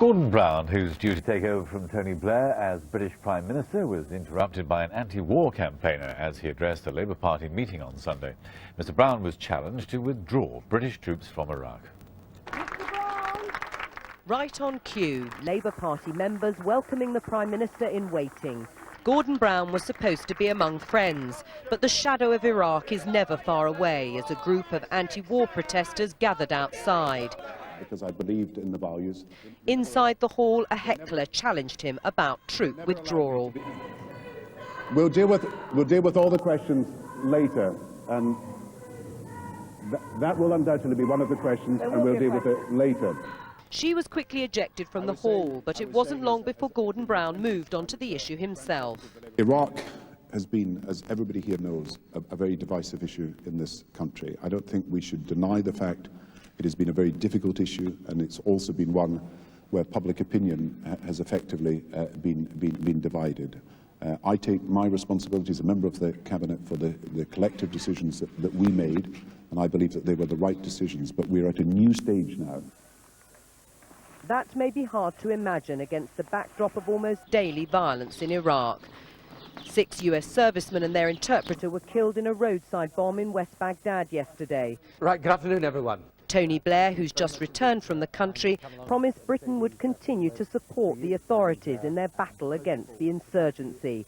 Gordon Brown, who's due to take over from Tony Blair as British Prime Minister, was interrupted by an anti-war campaigner as he addressed a Labour Party meeting on Sunday. Mr. Brown was challenged to withdraw British troops from Iraq. Right on cue, Labour Party members welcoming the Prime Minister in waiting. Gordon Brown was supposed to be among friends, but the shadow of Iraq is never far away as a group of anti-war protesters gathered outside. Because I believed in the values. Inside the hall, a heckler challenged him about troop withdrawal. We'll deal with all the questions later, and that will undoubtedly be one of the questions, and we'll deal with it later. She was quickly ejected from the hall, but it wasn't long before Gordon Brown moved on to the issue himself. Iraq has been, as everybody here knows, a very divisive issue in this country. I don't think we should deny the fact it has been a very difficult issue, and it's also been one where public opinion has effectively been divided. I take my responsibility as a member of the Cabinet for the collective decisions that we made, and I believe that they were the right decisions, but we're at a new stage now. That may be hard to imagine against the backdrop of almost daily violence in Iraq. 6 US servicemen and their interpreter were killed in a roadside bomb in West Baghdad yesterday. Right, good afternoon, everyone. Tony Blair, who's just returned from the country, promised Britain would continue to support the authorities in their battle against the insurgency.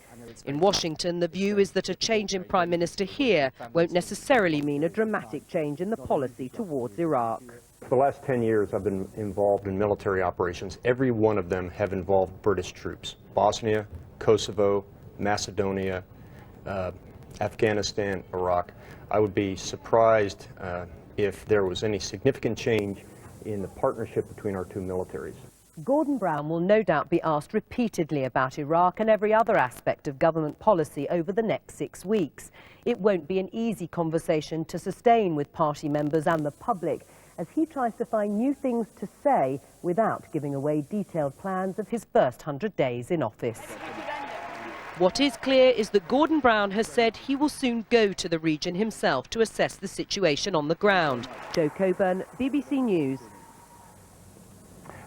In Washington, the view is that a change in Prime Minister here won't necessarily mean a dramatic change in the policy towards Iraq. For the last 10 years, I've been involved in military operations. Every one of them have involved British troops. Bosnia, Kosovo, Macedonia, Afghanistan, Iraq. I would be surprised if there was any significant change in the partnership between our two militaries. Gordon Brown will no doubt be asked repeatedly about Iraq and every other aspect of government policy over the next 6 weeks. It won't be an easy conversation to sustain with party members and the public, as he tries to find new things to say without giving away detailed plans of his first 100 days in office. What is clear is that Gordon Brown has said he will soon go to the region himself to assess the situation on the ground. Jo Coburn, BBC News.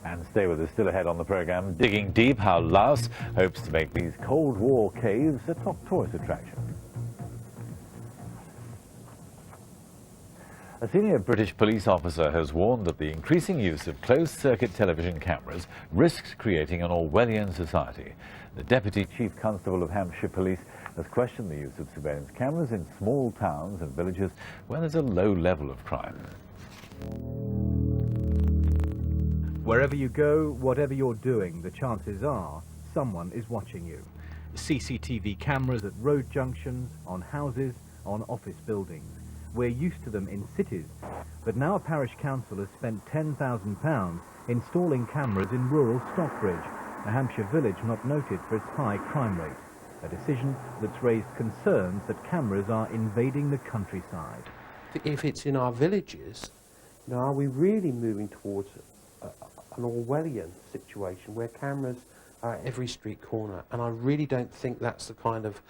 And stay with us, still ahead on the programme, digging deep how Laos hopes to make these Cold War caves a top tourist attraction. A senior British police officer has warned that the increasing use of closed-circuit television cameras risks creating an Orwellian society. The Deputy Chief Constable of Hampshire Police has questioned the use of surveillance cameras in small towns and villages where there's a low level of crime. Wherever you go, whatever you're doing, the chances are someone is watching you. CCTV cameras at road junctions, on houses, on office buildings. We're used to them in cities, but now a parish council has spent £10,000 installing cameras in rural Stockbridge, a Hampshire village not noted for its high crime rate, a decision that's raised concerns that cameras are invading the countryside. If it's in our villages, now are we really moving towards an Orwellian situation where cameras are at every street corner? And I really don't think that's the kind of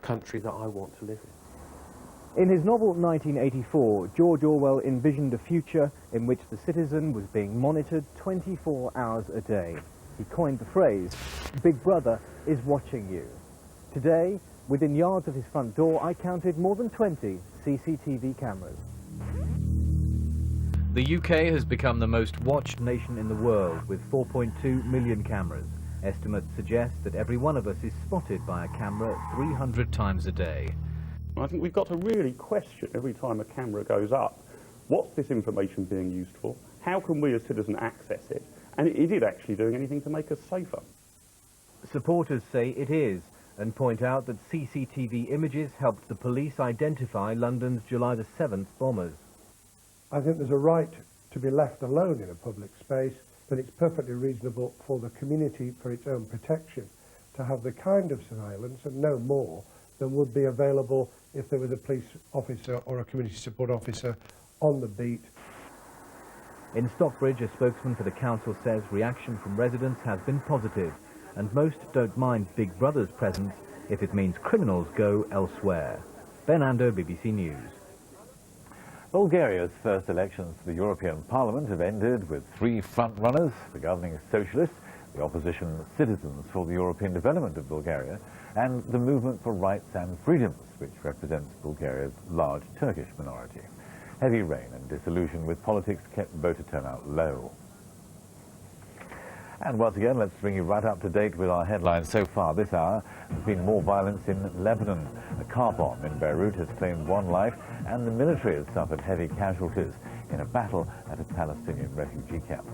country that I want to live in. In his novel 1984, George Orwell envisioned a future in which the citizen was being monitored 24 hours a day. He coined the phrase, "Big Brother is watching you." Today, within yards of his front door, I counted more than 20 CCTV cameras. The UK has become the most watched nation in the world, with 4.2 million cameras. Estimates suggest that every one of us is spotted by a camera 300 times a day. I think we've got to really question every time a camera goes up, what's this information being used for? How can we as citizens access it? And is it actually doing anything to make us safer? Supporters say it is, and point out that CCTV images helped the police identify London's July the 7th bombers. I think there's a right to be left alone in a public space, but it's perfectly reasonable for the community, for its own protection, to have the kind of surveillance, and no more, than would be available if there was a police officer or a community support officer on the beat. In Stockbridge, a spokesman for the council says reaction from residents has been positive, and most don't mind Big Brother's presence if it means criminals go elsewhere. Ben Ando, BBC News. Bulgaria's first elections to the European Parliament have ended with three front-runners: the governing Socialists, the opposition Citizens for the European Development of Bulgaria, and the Movement for Rights and Freedoms, which represents Bulgaria's large Turkish minority. Heavy rain and disillusion with politics kept voter turnout low. And once again, let's bring you right up to date with our headlines so far this hour. There's been more violence in Lebanon. A car bomb in Beirut has claimed one life, and the military has suffered heavy casualties in a battle at a Palestinian refugee camp.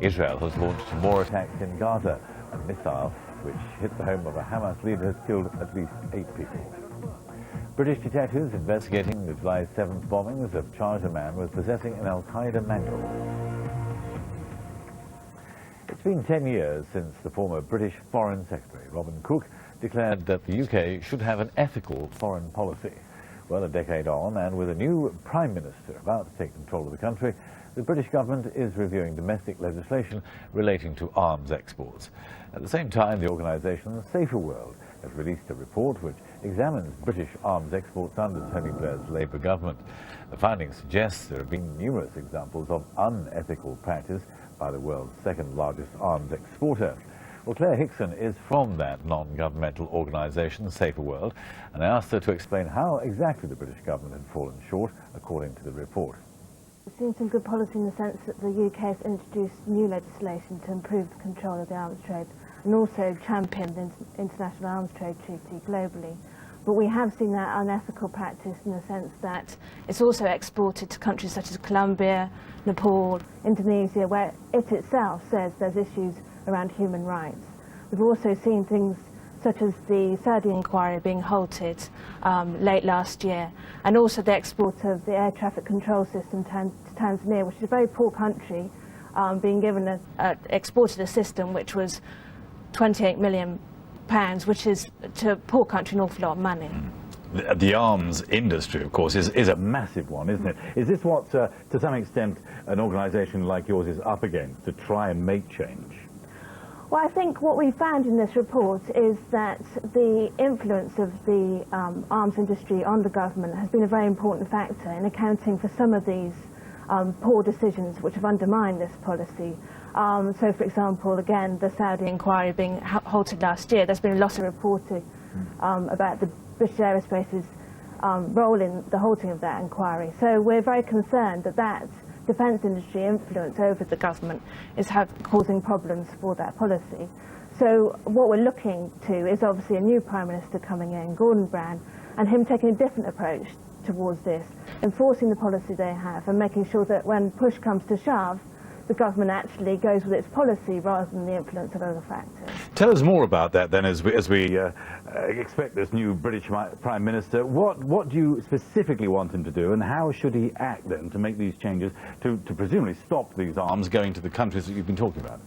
Israel has launched more attacks in Gaza. A missile which hit the home of a Hamas leader has killed at least 8 people. British detectives investigating the July 7th bombings have charged a man with possessing an Al-Qaeda manual. It's been 10 years since the former British Foreign Secretary, Robin Cook, declared that the UK should have an ethical foreign policy. Well, a decade on, and with a new Prime Minister about to take control of the country, the British government is reviewing domestic legislation relating to arms exports. At the same time, the organisation Safer World has released a report which examines British arms exports under Tony Blair's Labour government. The findings suggest there have been numerous examples of unethical practice by the world's second largest arms exporter. Well, Claire Hickson is from that non-governmental organisation, Safer World, and I asked her to explain how exactly the British government had fallen short, according to the report. We've seen some good policy in the sense that the UK has introduced new legislation to improve the control of the arms trade and also championed the International Arms Trade Treaty globally. But we have seen that unethical practice in the sense that it's also exported to countries such as Colombia, Nepal, Indonesia, where it itself says there's issues around human rights. We've also seen things such as the Saudi inquiry being halted late last year, and also the export of the air traffic control system to Tanzania, which is a very poor country, being given exported a system which was £28 million, which is to a poor country an awful lot of money. The arms industry, of course, is a massive one, isn't it? Is this what, to some extent, an organisation like yours is up against, to try and make change? Well, I think what we found in this report is that the influence of the arms industry on the government has been a very important factor in accounting for some of these poor decisions which have undermined this policy. So, for example, again, the Saudi inquiry being halted last year, there's been a lot of reporting about the British Aerospace's role in the halting of that inquiry. So we're very concerned that that defence industry influence over the government is causing problems for that policy. So what we're looking to is obviously a new Prime Minister coming in, Gordon Brown, and him taking a different approach towards this, enforcing the policy they have and making sure that when push comes to shove, the government actually goes with its policy rather than the influence of other factors. Tell us more about that then as we expect this new British Prime Minister. What do you specifically want him to do, and how should he act then to make these changes to presumably stop these arms going to the countries that you've been talking about?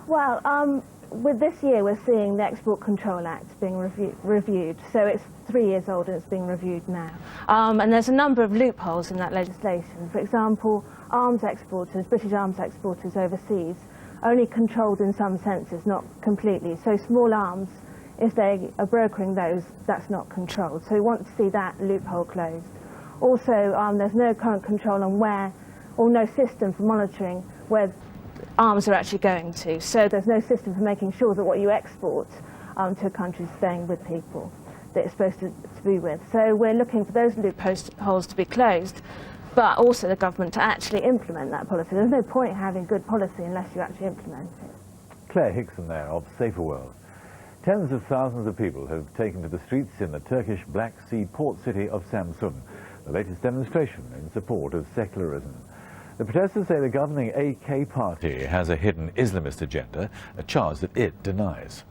Well, with this year we're seeing the Export Control Act being reviewed, so it's 3 years old and it's being reviewed now. And there's a number of loopholes in that legislation. For example, arms exporters, British arms exporters overseas, only controlled in some senses, not completely. So small arms, if they are brokering those, that's not controlled. So we want to see that loophole closed. Also, there's no current control on where, or no system for monitoring where arms are actually going to. So there's no system for making sure that what you export to a country is staying with people that it's supposed to be with. So we're looking for those loopholes to be closed, but also the government to actually implement that policy. There's no point having good policy unless you actually implement it. Claire Hickson there of Safer World. Tens of thousands of people have taken to the streets in the Turkish Black Sea port city of Samsun, the latest demonstration in support of secularism. The protesters say the governing AK party has a hidden Islamist agenda, a charge that it denies.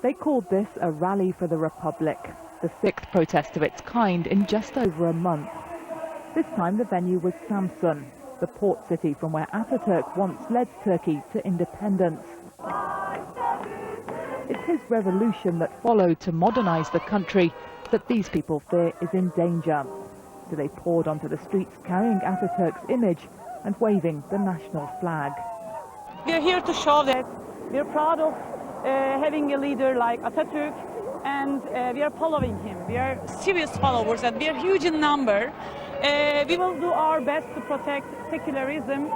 They called this a rally for the Republic, the 6th protest of its kind in just over a month. This time the venue was Samsun, the port city from where Ataturk once led Turkey to independence. It's his revolution that followed to modernize the country that these people fear is in danger. So they poured onto the streets carrying Ataturk's image and waving the national flag. We are here to show that we are proud of having a leader like Ataturk, and we are following him. We are serious followers and we are huge in number. We will do our best to protect secularism.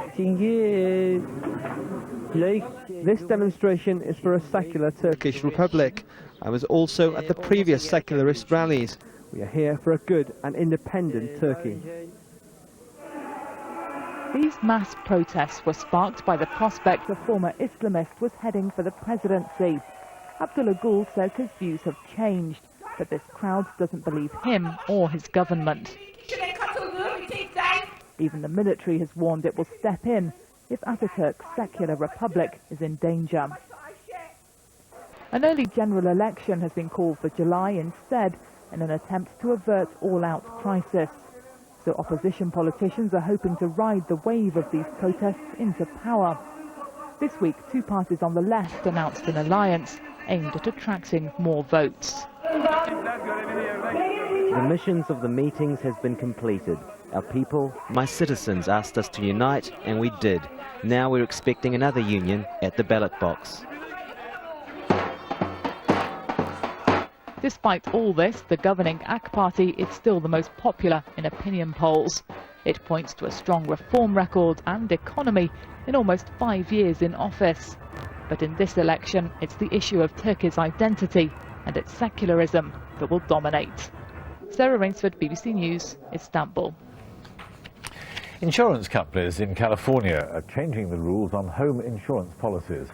This demonstration is for a secular Turkish Republic. I was also at the previous secularist rallies. We are here for a good and independent Turkey. These mass protests were sparked by the prospect a former Islamist was heading for the presidency. Abdullah Gül says his views have changed, but this crowd doesn't believe him or his government. Even the military has warned it will step in if Ataturk's secular republic is in danger. An early general election has been called for July instead in an attempt to avert all-out crisis. So opposition politicians are hoping to ride the wave of these protests into power. This week, two parties on the left announced an alliance aimed at attracting more votes. The missions of the meetings has been completed. Our people, my citizens, asked us to unite, and we did. Now we're expecting another union at the ballot box. Despite all this, the governing AK party is still the most popular in opinion polls. It points to a strong reform record and economy in almost 5 years in office. But in this election, it's the issue of Turkey's identity and its secularism that will dominate. Sarah Rainsford, BBC News, Istanbul. Insurance companies in California are changing the rules on home insurance policies.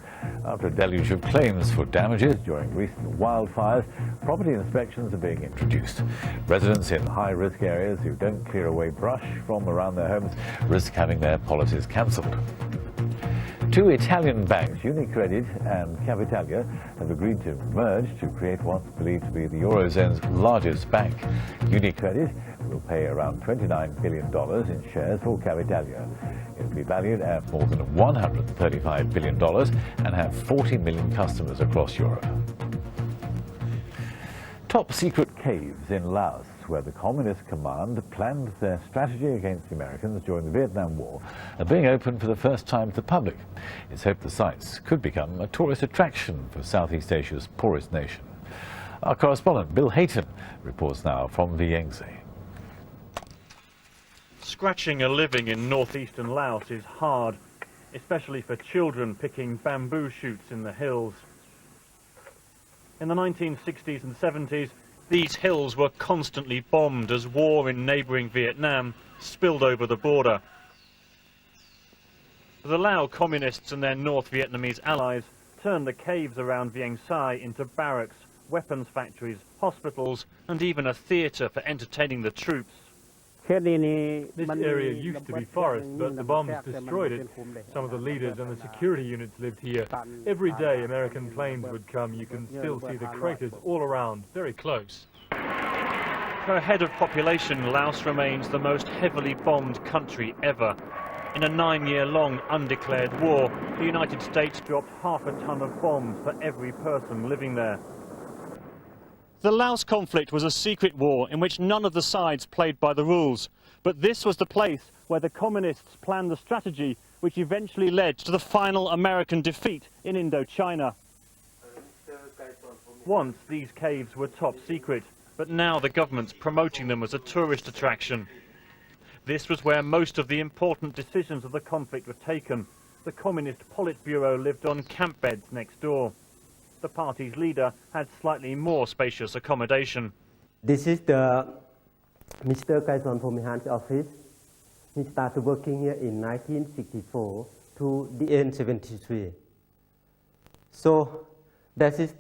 After a deluge of claims for damages during recent wildfires, property inspections are being introduced. Residents in high-risk areas who don't clear away brush from around their homes risk having their policies cancelled. Two Italian banks, Unicredit and Capitalia, have agreed to merge to create what's believed to be the Eurozone's largest bank. Unicredit will pay around $29 billion in shares for Capitalia. It will be valued at more than $135 billion and have 40 million customers across Europe. Top secret caves in Laos, where the Communist Command planned their strategy against the Americans during the Vietnam War, are being opened for the first time to the public. It's hoped the sites could become a tourist attraction for Southeast Asia's poorest nation. Our correspondent Bill Hayton reports now from Vientiane. Scratching a living in northeastern Laos is hard, especially for children picking bamboo shoots in the hills. In the 1960s and 70s, these hills were constantly bombed as war in neighbouring Vietnam spilled over the border. The Lao communists and their North Vietnamese allies turned the caves around Vientiane into barracks, weapons factories, hospitals, and even a theatre for entertaining the troops. This area used to be forest, but the bombs destroyed it. Some of the leaders and the security units lived here. Every day American planes would come. You can still see the craters all around, very close. Per head of population, Laos remains the most heavily bombed country ever. In a 9-year-long undeclared war, the United States dropped half a ton of bombs for every person living there. The Laos conflict was a secret war in which none of the sides played by the rules. But this was the place where the communists planned the strategy which eventually led to the final American defeat in Indochina. Once these caves were top secret, but now the government's promoting them as a tourist attraction. This was where most of the important decisions of the conflict were taken. The Communist Politburo lived on camp beds next door. The party's leader had slightly more spacious accommodation. This is the Mr. Kaison Phomihan's office. He started working here in 1964 to the end 73. So this is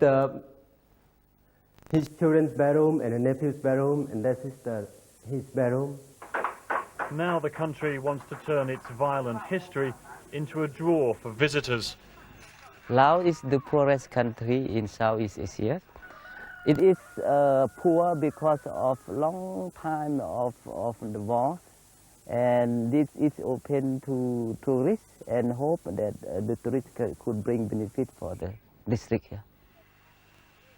his children's bedroom and a nephew's bedroom, and this is his bedroom. Now the country wants to turn its violent history into a draw for visitors. Laos is the poorest country in Southeast Asia. It is poor because of long time of the war, and this is open to tourists and hope that the tourists could bring benefit for the district here.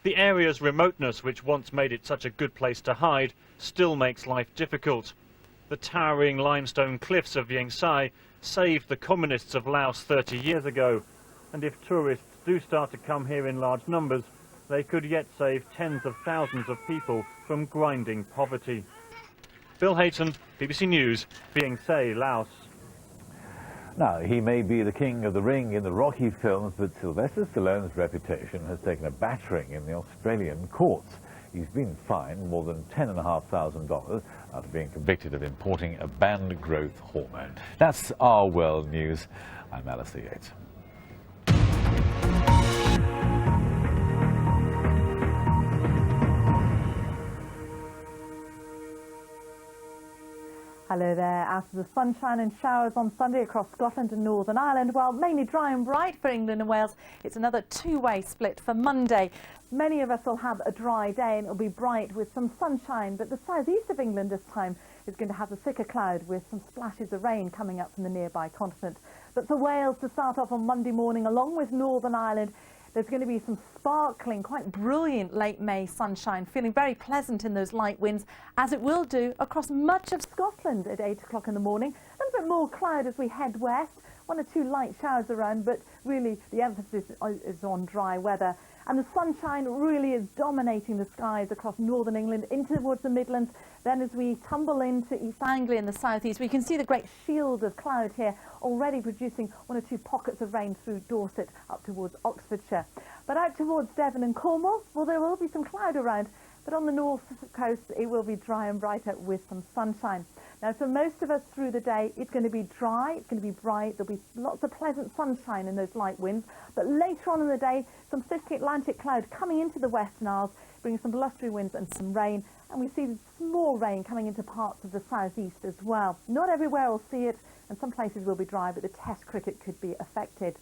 The area's remoteness, which once made it such a good place to hide, still makes life difficult. The towering limestone cliffs of Vientiane saved the communists of Laos 30 years ago. And if tourists do start to come here in large numbers, they could yet save tens of thousands of people from grinding poverty. Bill Hayton, BBC News, Viêng Say, Laos. Now, he may be the king of the ring in the Rocky films, but Sylvester Stallone's reputation has taken a battering in the Australian courts. He's been fined more than $10,500 after being convicted of importing a banned growth hormone. That's our world news. I'm Alistair Yates. Hello there. After the sunshine and showers on Sunday across Scotland and Northern Ireland, while mainly dry and bright for England and Wales, it's another two-way split for Monday. Many of us will have a dry day and it'll be bright with some sunshine, but the southeast of England this time is going to have a thicker cloud with some splashes of rain coming up from the nearby continent. But for Wales to start off on Monday morning, along with Northern Ireland, there's going to be some sparkling, quite brilliant late May sunshine, feeling very pleasant in those light winds, as it will do across much of Scotland at 8 o'clock in the morning. A little bit more cloud as we head west, 1 or 2 light showers around, but really the emphasis is on dry weather. And the sunshine really is dominating the skies across northern England into towards the Midlands. Then as we tumble into East Anglia in the southeast, we can see the great shield of cloud here already producing 1 or 2 pockets of rain through Dorset up towards Oxfordshire. But out towards Devon and Cornwall, well, there will be some cloud around, but on the north coast it will be dry and brighter with some sunshine. Now, for most of us through the day, it's going to be dry, it's going to be bright, there'll be lots of pleasant sunshine in those light winds, but later on in the day, some thick Atlantic cloud coming into the Western Isles, bringing some blustery winds and some rain, and we see small rain coming into parts of the southeast as well. Not everywhere will see it, and some places will be dry, but the Test cricket could be affected.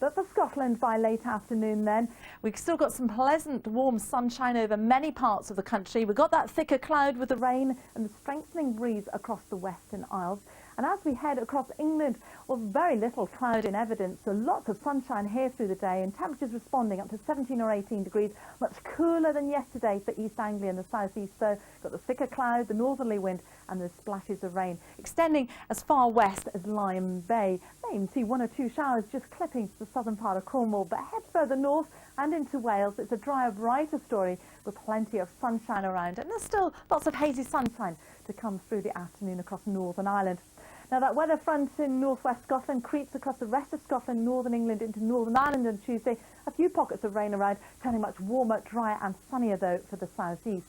But for Scotland, by late afternoon then, we've still got some pleasant warm sunshine over many parts of the country. We've got that thicker cloud with the rain and the strengthening breeze across the Western Isles. And as we head across England, well, very little cloud in evidence, so lots of sunshine here through the day, and temperatures responding up to 17 or 18 degrees, much cooler than yesterday for East Anglia and the southeast. So got the thicker cloud, the northerly wind, and the splashes of rain extending as far west as Lyme Bay. May even see 1 or 2 showers just clipping to the southern part of Cornwall, but head further north and into Wales, it's a drier, brighter story with plenty of sunshine around, and there's still lots of hazy sunshine to come through the afternoon across Northern Ireland. Now, that weather front in northwest Scotland creeps across the rest of Scotland, northern England into Northern Ireland on Tuesday. A few pockets of rain around, turning much warmer, drier and sunnier though for the southeast.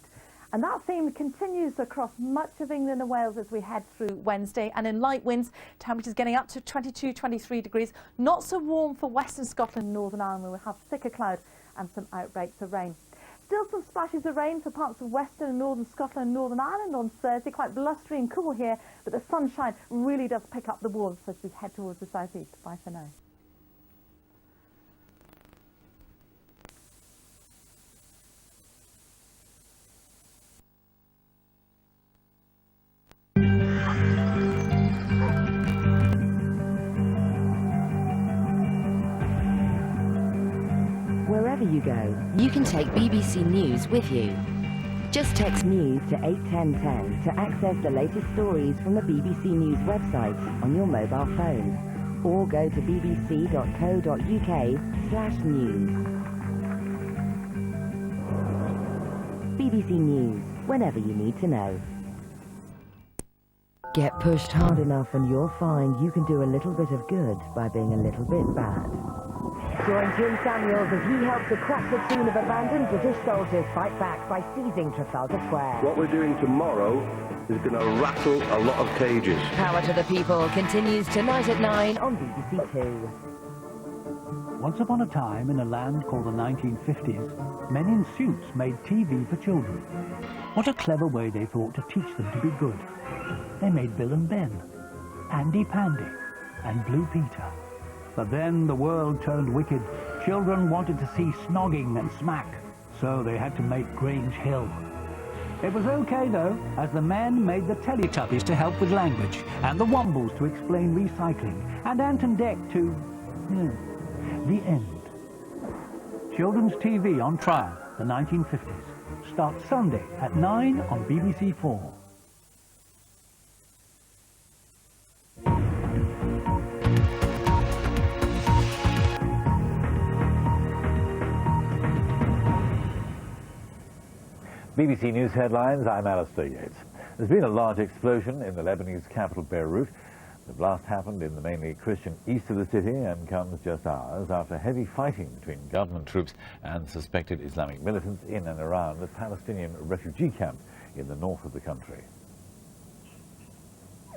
And that theme continues across much of England and Wales as we head through Wednesday. And in light winds, temperatures getting up to 22, 23 degrees. Not so warm for western Scotland and Northern Ireland, where we'll have thicker cloud and some outbreaks of rain. Still some splashes of rain for parts of western and northern Scotland and Northern Ireland on Thursday. Quite blustery and cool here, but the sunshine really does pick up the warmth as we head towards the southeast. Bye for now. Wherever you go, you can take BBC News with you. Just text NEWS to 81010 to access the latest stories from the BBC News website on your mobile phone, or go to bbc.co.uk/news. BBC News, whenever you need to know. Get pushed hard enough and you'll find you can do a little bit of good by being a little bit bad. Join Jim Samuels as he helps a crack platoon of abandoned British soldiers fight back by seizing Trafalgar Square. What we're doing tomorrow is going to rattle a lot of cages. Power to the People continues tonight at 9 on BBC Two. Once upon a time, in a land called the 1950s, men in suits made TV for children. What a clever way they thought to teach them to be good. They made Bill and Ben, Andy Pandy, and Blue Peter. But then the world turned wicked. Children wanted to see snogging and smack, so they had to make Grange Hill. It was okay, though, as the men made the Teletubbies to help with language, and the Wombles to explain recycling, and Ant and Dec to... the end. Children's TV on trial, the 1950s. Starts Sunday at 9 on BBC 4. BBC News headlines, I'm Alistair Yates. There's been a large explosion in the Lebanese capital, Beirut. The blast happened in the mainly Christian east of the city and comes just hours after heavy fighting between government troops and suspected Islamic militants in and around the Palestinian refugee camp in the north of the country.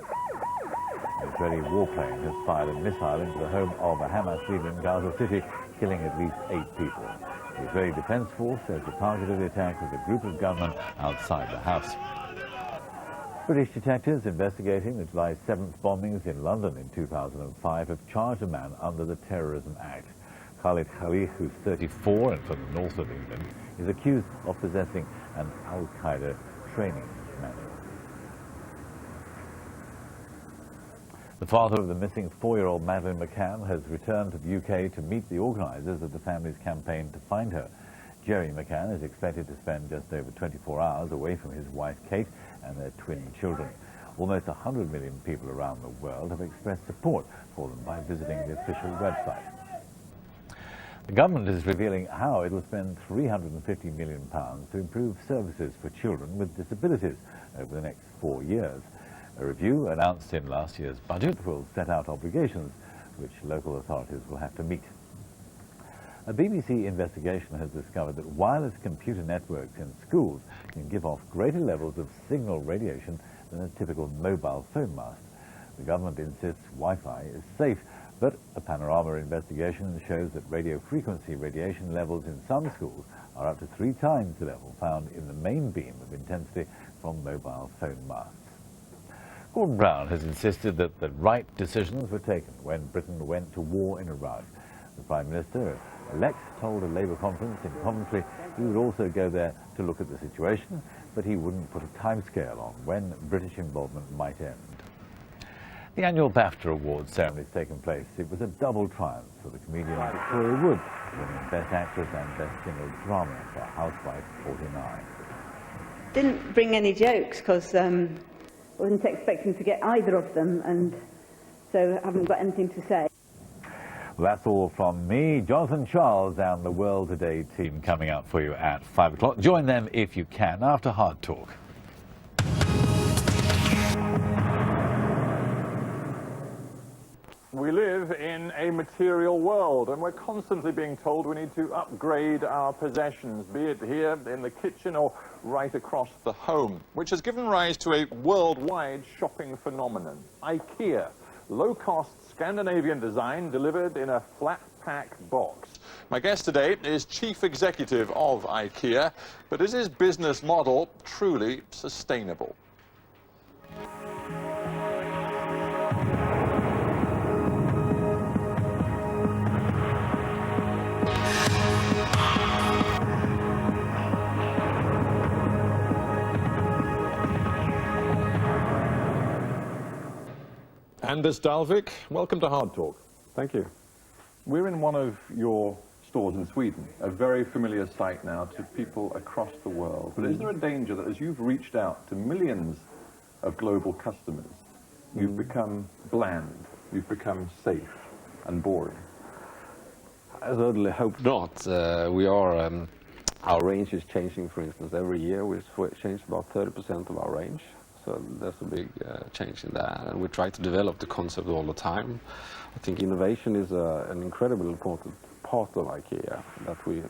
An Israeli warplane has fired a missile into the home of a Hamas leader in Gaza City, killing at least 8 people. The Israeli Defense Force says the target of the attack was a group of gunmen outside the house. British detectives investigating the July 7th bombings in London in 2005 have charged a man under the Terrorism Act. Khalid Khalid, who's 34 and from the north of England, is accused of possessing an Al-Qaeda training manual. The father of the missing 4-year-old Madeleine McCann has returned to the UK to meet the organisers of the family's campaign to find her. Jerry McCann is expected to spend just over 24 hours away from his wife Kate and their twin children. Almost 100 million people around the world have expressed support for them by visiting the official website. The government is revealing how it will spend £350 million to improve services for children with disabilities over the next 4 years. A review announced in last year's budget will set out obligations which local authorities will have to meet. A BBC investigation has discovered that wireless computer networks in schools can give off greater levels of signal radiation than a typical mobile phone mast. The government insists Wi-Fi is safe, but a panorama investigation shows that radio frequency radiation levels in some schools are up to 3 times the level found in the main beam of intensity from mobile phone masts. Gordon Brown has insisted that the right decisions were taken when Britain went to war in Iraq. The Prime Minister-elect told a Labour conference in Coventry he would also go there to look at the situation, but he wouldn't put a timescale on when British involvement might end. The annual BAFTA Awards ceremony has taken place. It was a double triumph for the comedian Victoria Wood, winning Best Actress and Best Single Drama for Housewife 49. Didn't bring any jokes because I wasn't expecting to get either of them, and so I haven't got anything to say. Well, that's all from me. Jonathan Charles and the World Today team coming up for you at 5 o'clock. Join them if you can after Hard Talk. We live in a material world, and we're constantly being told we need to upgrade our possessions, be it here in the kitchen or right across the home, which has given rise to a worldwide shopping phenomenon. Ikea, low-cost Scandinavian design delivered in a flat-pack box. My guest today is Chief Executive of Ikea, but is his business model truly sustainable? Anders Dalvik, welcome to Hard Talk. Thank you. We're in one of your stores in Sweden, a very familiar sight now to people across the world. But is there a danger that as you've reached out to millions of global customers, you've become bland, you've become safe and boring? I certainly hope not. Our range is changing, for instance, every year. We've changed about 30% of our range. So there's a big change in that, and we try to develop the concept all the time. I think innovation is an incredibly important part of IKEA, that we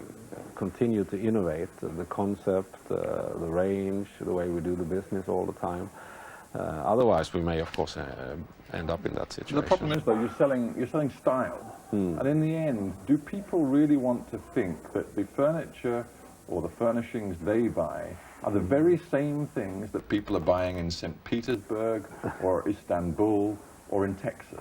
continue to innovate the concept, the range, the way we do the business all the time. Otherwise, we may, of course, end up in that situation. The problem is, though, you're selling style, and in the end, do people really want to think that the furniture or the furnishings they buy are the very same things that people are buying in St. Petersburg or Istanbul or in Texas?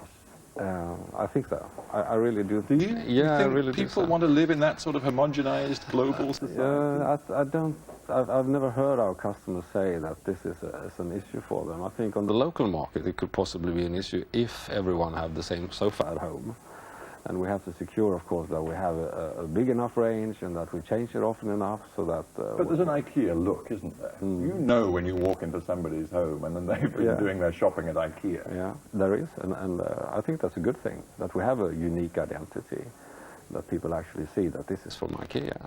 I think so. I really do. Do you? Yeah, I really do. People want to live in that sort of homogenized global society? I've never heard our customers say that this is an issue for them. I think on the local market it could possibly be an issue if everyone had the same sofa at home. And we have to secure, of course, that we have a big enough range and that we change it often enough so that... but there's an IKEA look, isn't there? You know when you walk into somebody's home and then they've been doing their shopping at IKEA. Yeah, there is. And I think that's a good thing, that we have a unique identity, that people actually see that this is from IKEA.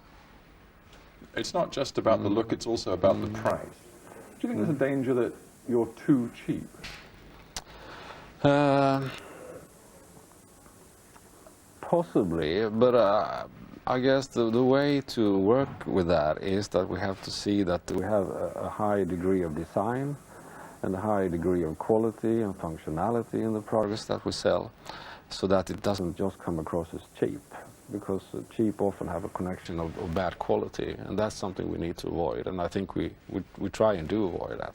It's not just about the look, it's also about the price. Do you think there's a danger that you're too cheap? Possibly, but I guess the way to work with that is that we have to see that we have a high degree of design and a high degree of quality and functionality in the products that we sell, so that it doesn't just come across as cheap, because cheap often have a connection of bad quality, and that's something we need to avoid, and I think we try and do avoid that.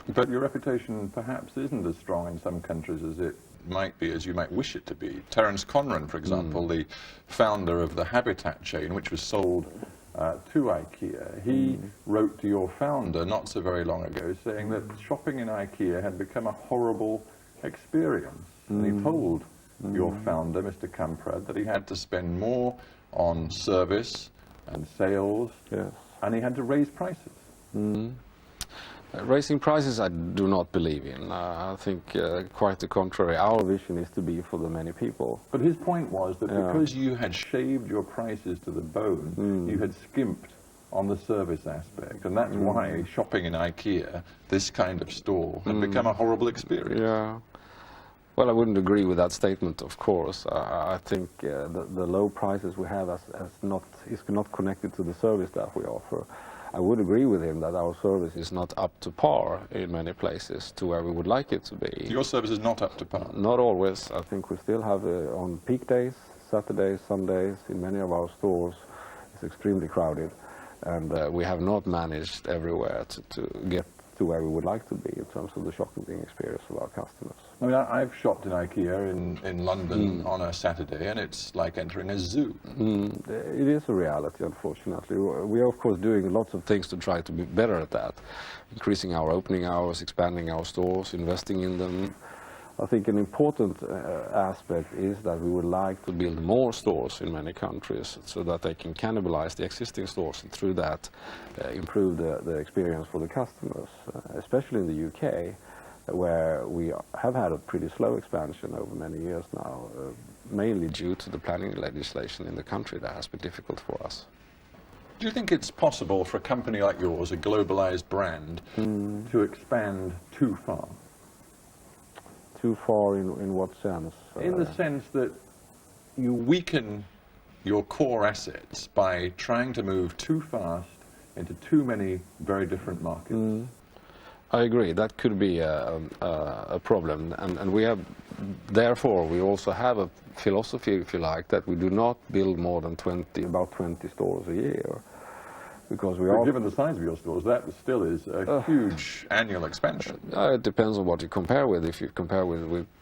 But your reputation perhaps isn't as strong in some countries as it might be, as you might wish it to be. Terence Conran, for example, the founder of the Habitat chain, which was sold to Ikea, he wrote to your founder not so very long ago saying that shopping in Ikea had become a horrible experience. And he told your founder, Mr. Kamprad, that he had to spend more on service and sales, and he had to raise prices. Raising prices I do not believe in. I think quite the contrary. Our vision is to be for the many people. But his point was that because you had shaved your prices to the bone, you had skimped on the service aspect, and that's why shopping in Ikea, this kind of store, had become a horrible experience. Yeah. Well, I wouldn't agree with that statement, of course. I think the low prices we have is not connected to the service that we offer. I would agree with him that our service is not up to par in many places to where we would like it to be. Your service is not up to par? Not always. I think we still have, on peak days, Saturdays, Sundays, in many of our stores, it's extremely crowded. And we have not managed everywhere to get to where we would like to be in terms of the shopping experience of our customers. I mean, I've shopped in Ikea in London on a Saturday, and it's like entering a zoo. It is a reality, unfortunately. We are, of course, doing lots of things to try to be better at that. Increasing our opening hours, expanding our stores, investing in them. I think an important aspect is that we would like to build more stores in many countries so that they can cannibalize the existing stores and through that improve the experience for the customers, especially in the UK, where we have had a pretty slow expansion over many years now, mainly due to the planning legislation in the country that has been difficult for us. Do you think it's possible for a company like yours, a globalized brand, to expand too far? Too far in what sense? In the sense that you weaken your core assets by trying to move too fast into too many very different markets. I agree, that could be a problem, and we have, therefore, we also have a philosophy, if you like, that we do not build more than about 20 stores a year. Because we are, given the size of your stores, that still is a huge annual expansion. It depends on what you compare with. If you compare with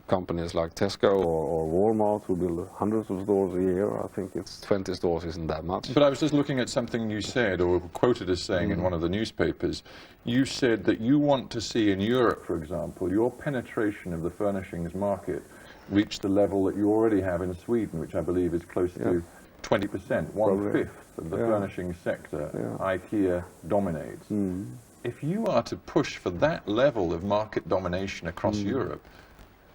companies like Tesco or Walmart, who build hundreds of stores a year, I think it's 20 stores isn't that much. But I was just looking at something you said, or quoted as saying in one of the newspapers. You said that you want to see in Europe, for example, your penetration of the furnishings market reach the level that you already have in Sweden, which I believe is close to 20%, one-fifth of the furnishing sector. Ikea dominates. If you are to push for that level of market domination across Europe,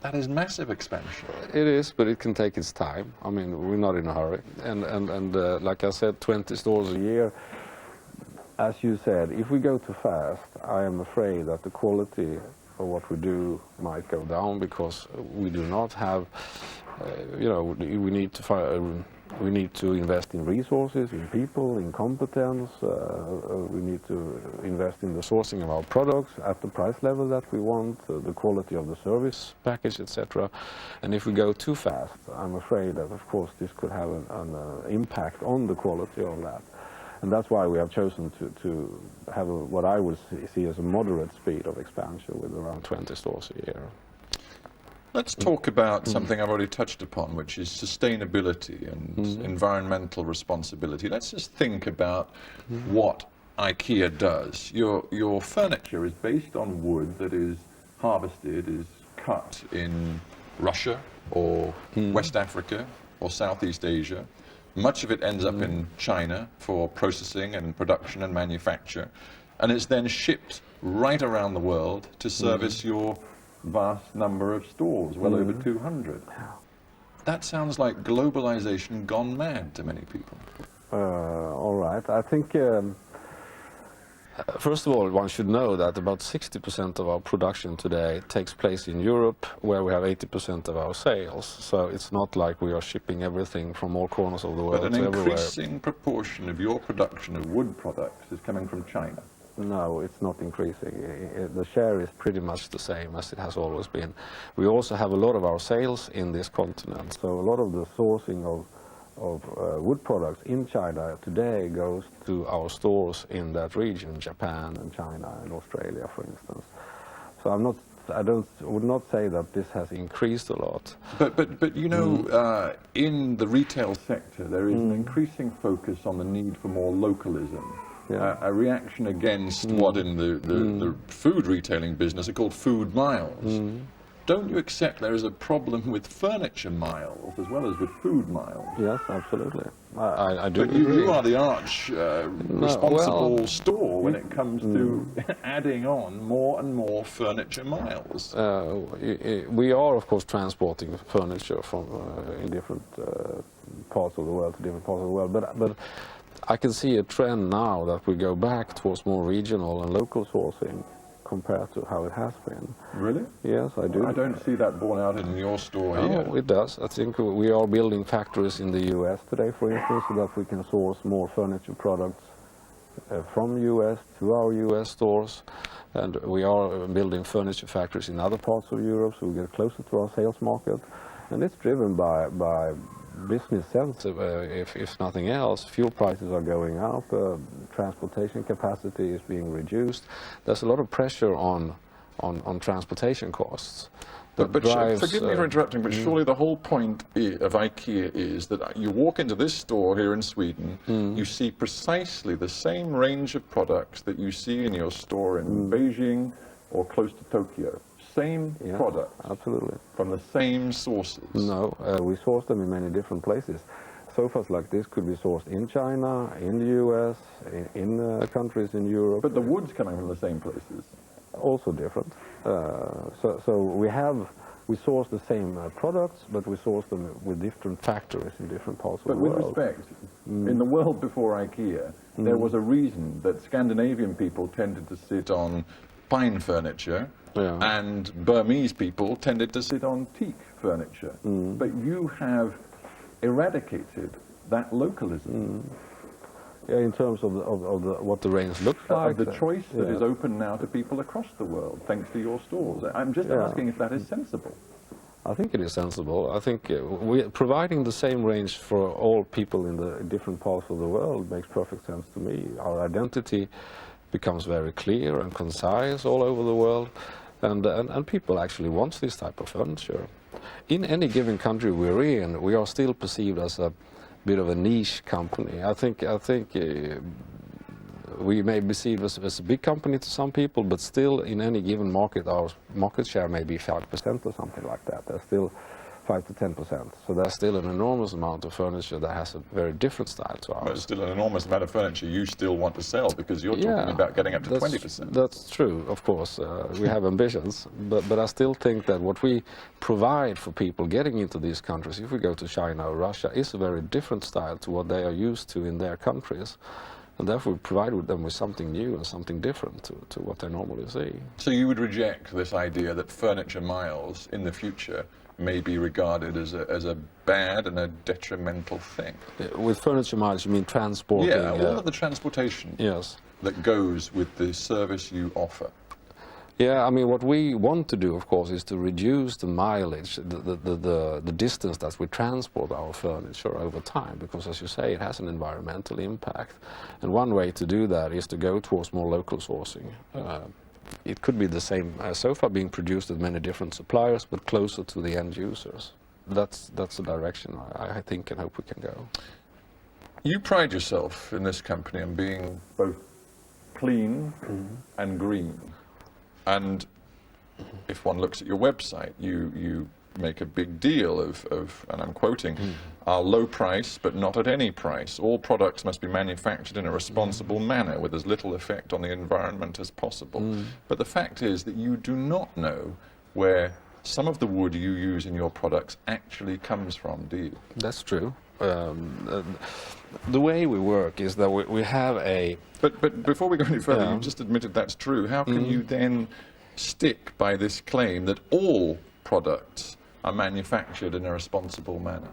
that is massive expansion. It is, but it can take its time. I mean, we're not in a hurry. And like I said, 20 stores a year. As you said, if we go too fast, I am afraid that the quality of what we do might go down, because we do not have, you know, we need to invest in resources, in people, in competence. We need to invest in the sourcing of our products at the price level that we want, the quality of the service package, etc. And if we go too fast, I'm afraid that, of course, this could have an impact on the quality of that. And that's why we have chosen to have what I would see as a moderate speed of expansion with around 20 stores a year. Let's talk about something I've already touched upon, which is sustainability and environmental responsibility. Let's just think about what Ikea does. Your furniture is based on wood that is harvested, is cut in Russia or West Africa or Southeast Asia. Much of it ends up in China for processing and production and manufacture, and it's then shipped right around the world to service your vast number of stores, well over 200. That sounds like globalization gone mad to many people. All right. I think, first of all, one should know that about 60% of our production today takes place in Europe, where we have 80% of our sales. So it's not like we are shipping everything from all corners of the world But to an everywhere. increasing proportion of your production of wood products is coming from China. No, it's not increasing. The share is pretty much the same as it has always been. We also have a lot of our sales in this continent. So a lot of the sourcing of wood products in China today goes to our stores in that region, Japan and China and Australia, for instance. So I would not say that this has increased a lot. But you know, in the retail sector, there is an increasing focus on the need for more localism. Yeah. A reaction against what in the food retailing business are called food miles. Don't you accept there is a problem with furniture miles as well as with food miles? Yes, absolutely. I do But you are the arch responsible store when it comes to adding on more and more furniture miles. We are, of course, transporting furniture from in different parts of the world to different parts of the world. But I can see a trend now that we go back towards more regional and local sourcing compared to how it has been. Really? Yes, I do. I don't see that borne out in your store here. No, it does. I think we are building factories in the US today, for instance, so that we can source more furniture products from US to our US stores. And we are building furniture factories in other parts of Europe, so we get closer to our sales market. And it's driven by business sense. If nothing else, fuel prices are going up, transportation capacity is being reduced. There's a lot of pressure on transportation costs. But forgive me for interrupting, but surely the whole point of Ikea is that you walk into this store here in Sweden, you see precisely the same range of products that you see in your store in Beijing or close to Tokyo. Same products. Absolutely. From the same sources. No, we source them in many different places. Sofas like this could be sourced in China, in the US, in countries in Europe. But the wood's coming from the same places. Also different. So we source the same products, but we source them with different factories in different parts of the world. But with respect, in the world before Ikea, there was a reason that Scandinavian people tended to sit on pine furniture, and Burmese people tended to sit on teak furniture. But you have eradicated that localism. Yeah, in terms of what the range looks like. The choice that is open now to people across the world, thanks to your stores. I'm just asking if that is sensible. I think it is sensible. I think providing the same range for all people in the different parts of the world makes perfect sense to me. Our identity becomes very clear and concise all over the world, and people actually want this type of furniture. In any given country we're in, we are still perceived as a bit of a niche company. I think we may be perceived as a big company to some people, but still in any given market our market share may be 5% or something like that. There's still 5 to 10%. So there's still an enormous amount of furniture that has a very different style to ours. But still an enormous amount of furniture you still want to sell, because you're talking about getting up to 20%. That's true, of course. We have ambitions, but I still think that what we provide for people getting into these countries, if we go to China or Russia, is a very different style to what they are used to in their countries. And therefore we provide them with something new and something different to what they normally see. So you would reject this idea that furniture miles in the future may be regarded as a bad and a detrimental thing? With furniture miles, you mean transporting? Yeah, all of the transportation that goes with the service you offer. Yeah, I mean, what we want to do, of course, is to reduce the mileage, the distance that we transport our furniture over time, because, as you say, it has an environmental impact. And one way to do that is to go towards more local sourcing. It could be the same sofa being produced at many different suppliers, but closer to the end users. That's the direction I think and hope we can go. You pride yourself in this company on being both clean and green. And if one looks at your website, you make a big deal of, and I'm quoting, our low price, but not at any price. All products must be manufactured in a responsible manner with as little effect on the environment as possible. But the fact is that you do not know where some of the wood you use in your products actually comes from, do you? That's true. The way we work is that we have a... But before we go any further, you've just admitted that's true. How can you then stick by this claim that all products are manufactured in a responsible manner?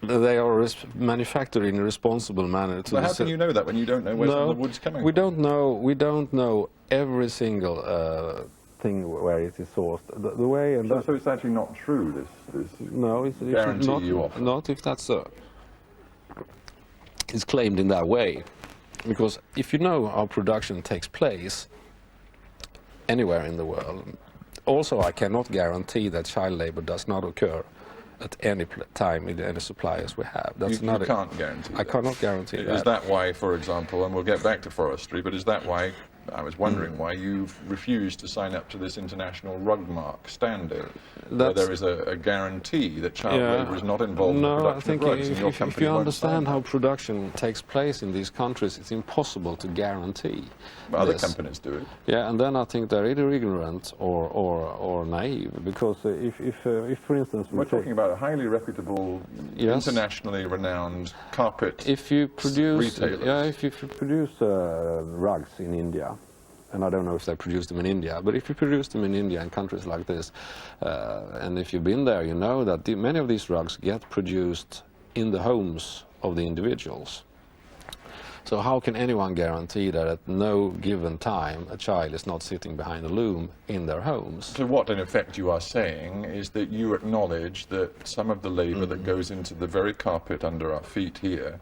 They are manufactured in a responsible manner. So how can you know that when you don't know where some of the wood's coming we from? We don't know every single thing where it is sourced. The way and so it's actually not true. This no, it's guarantee you offer. Not if that's it's claimed in that way, because if you know how production takes place anywhere in the world, also I cannot guarantee that child labor does not occur at any time in any suppliers we have. That's you can't guarantee. I cannot guarantee that. Is that why, for example, and we'll get back to forestry, but is that why, I was wondering why you've refused to sign up to this international rug mark standard, where there is a guarantee that child labour is not involved in the production of rugs, and your company if you won't understand sign how that. production takes place in these countries, it's impossible to guarantee. Other this. companies do it. Yeah, and then I think they're either ignorant or naive, because if for instance we're talking about a highly reputable, internationally renowned carpet retailers. If you produce rugs in India, and I don't know if they produce them in India, but if you produce them in India and countries like this, and if you've been there, you know that many of these rugs get produced in the homes of the individuals. So how can anyone guarantee that at no given time a child is not sitting behind a loom in their homes? So what in effect you are saying is that you acknowledge that some of the labour that goes into the very carpet under our feet here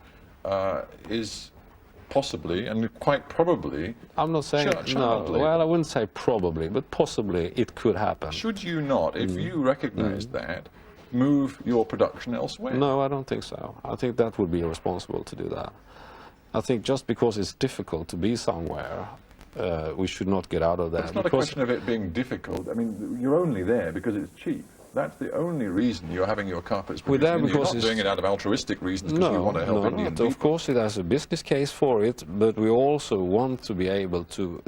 is possibly and quite probably I'm not saying well, I wouldn't say probably, but possibly it could happen. Should you not, if you recognise that, move your production elsewhere? No, I don't think so. I think that would be irresponsible to do that. I think just because it's difficult to be somewhere, we should not get out of there. It's not a question of it being difficult. I mean, you're only there because it's cheap. That's the only reason you're having your carpets produced. We're there you're because not doing it out of altruistic reasons because you want to help Indian people. Of course it has a business case for it, but we also want to be able to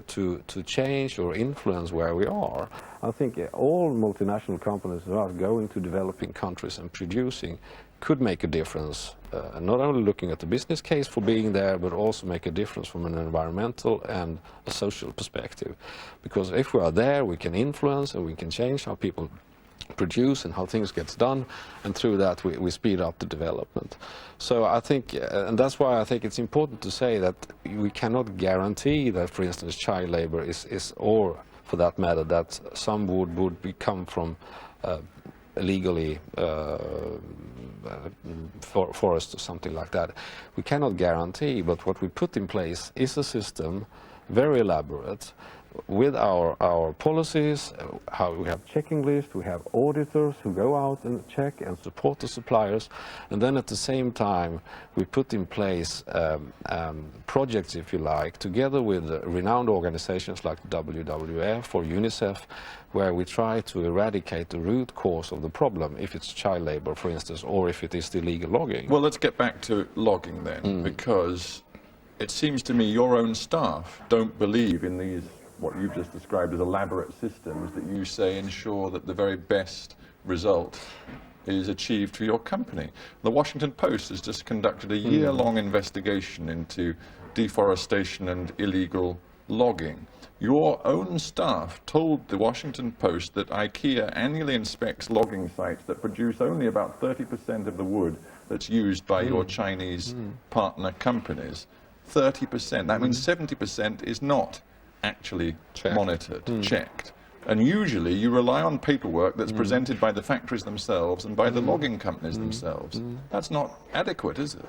change or influence where we are. I think all multinational companies that are going to developing countries and producing could make a difference, not only looking at the business case for being there, but also make a difference from an environmental and a social perspective. Because if we are there, we can influence and we can change how people produce and how things gets done, and through that we speed up the development. So I think, and that's why I think it's important to say that we cannot guarantee that, for instance, child labor is or for that matter, that some wood would come from illegally forest or something like that. We cannot guarantee, but what we put in place is a system, very elaborate, with our policies, how we have checking lists, we have auditors who go out and check and support the suppliers, and then at the same time we put in place projects, if you like, together with renowned organizations like WWF or UNICEF, where we try to eradicate the root cause of the problem, if it's child labor, for instance, or if it is illegal logging. Well, let's get back to logging then, because it seems to me your own staff don't believe in these, what you've just described as elaborate systems that you say ensure that the very best result is achieved for your company. The Washington Post has just conducted a year-long investigation into deforestation and illegal logging. Your own staff told the Washington Post that Ikea annually inspects logging sites that produce only about 30% of the wood that's used by your Chinese partner companies. 30%. That means 70% is not actually monitored, checked. And usually you rely on paperwork that's presented by the factories themselves and by the logging companies themselves. That's not adequate, is it?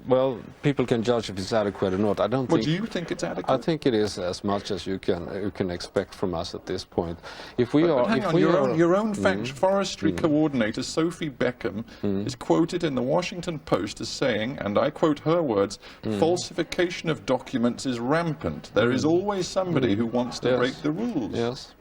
Well, people can judge if it's adequate or not. I don't think. Do you think it's adequate? I think it is as much as you can expect from us at this point. If we your own forestry coordinator, Sophie Beckham, is quoted in the Washington Post as saying, and I quote her words, falsification of documents is rampant. There is always somebody who wants to break the rules. Yes.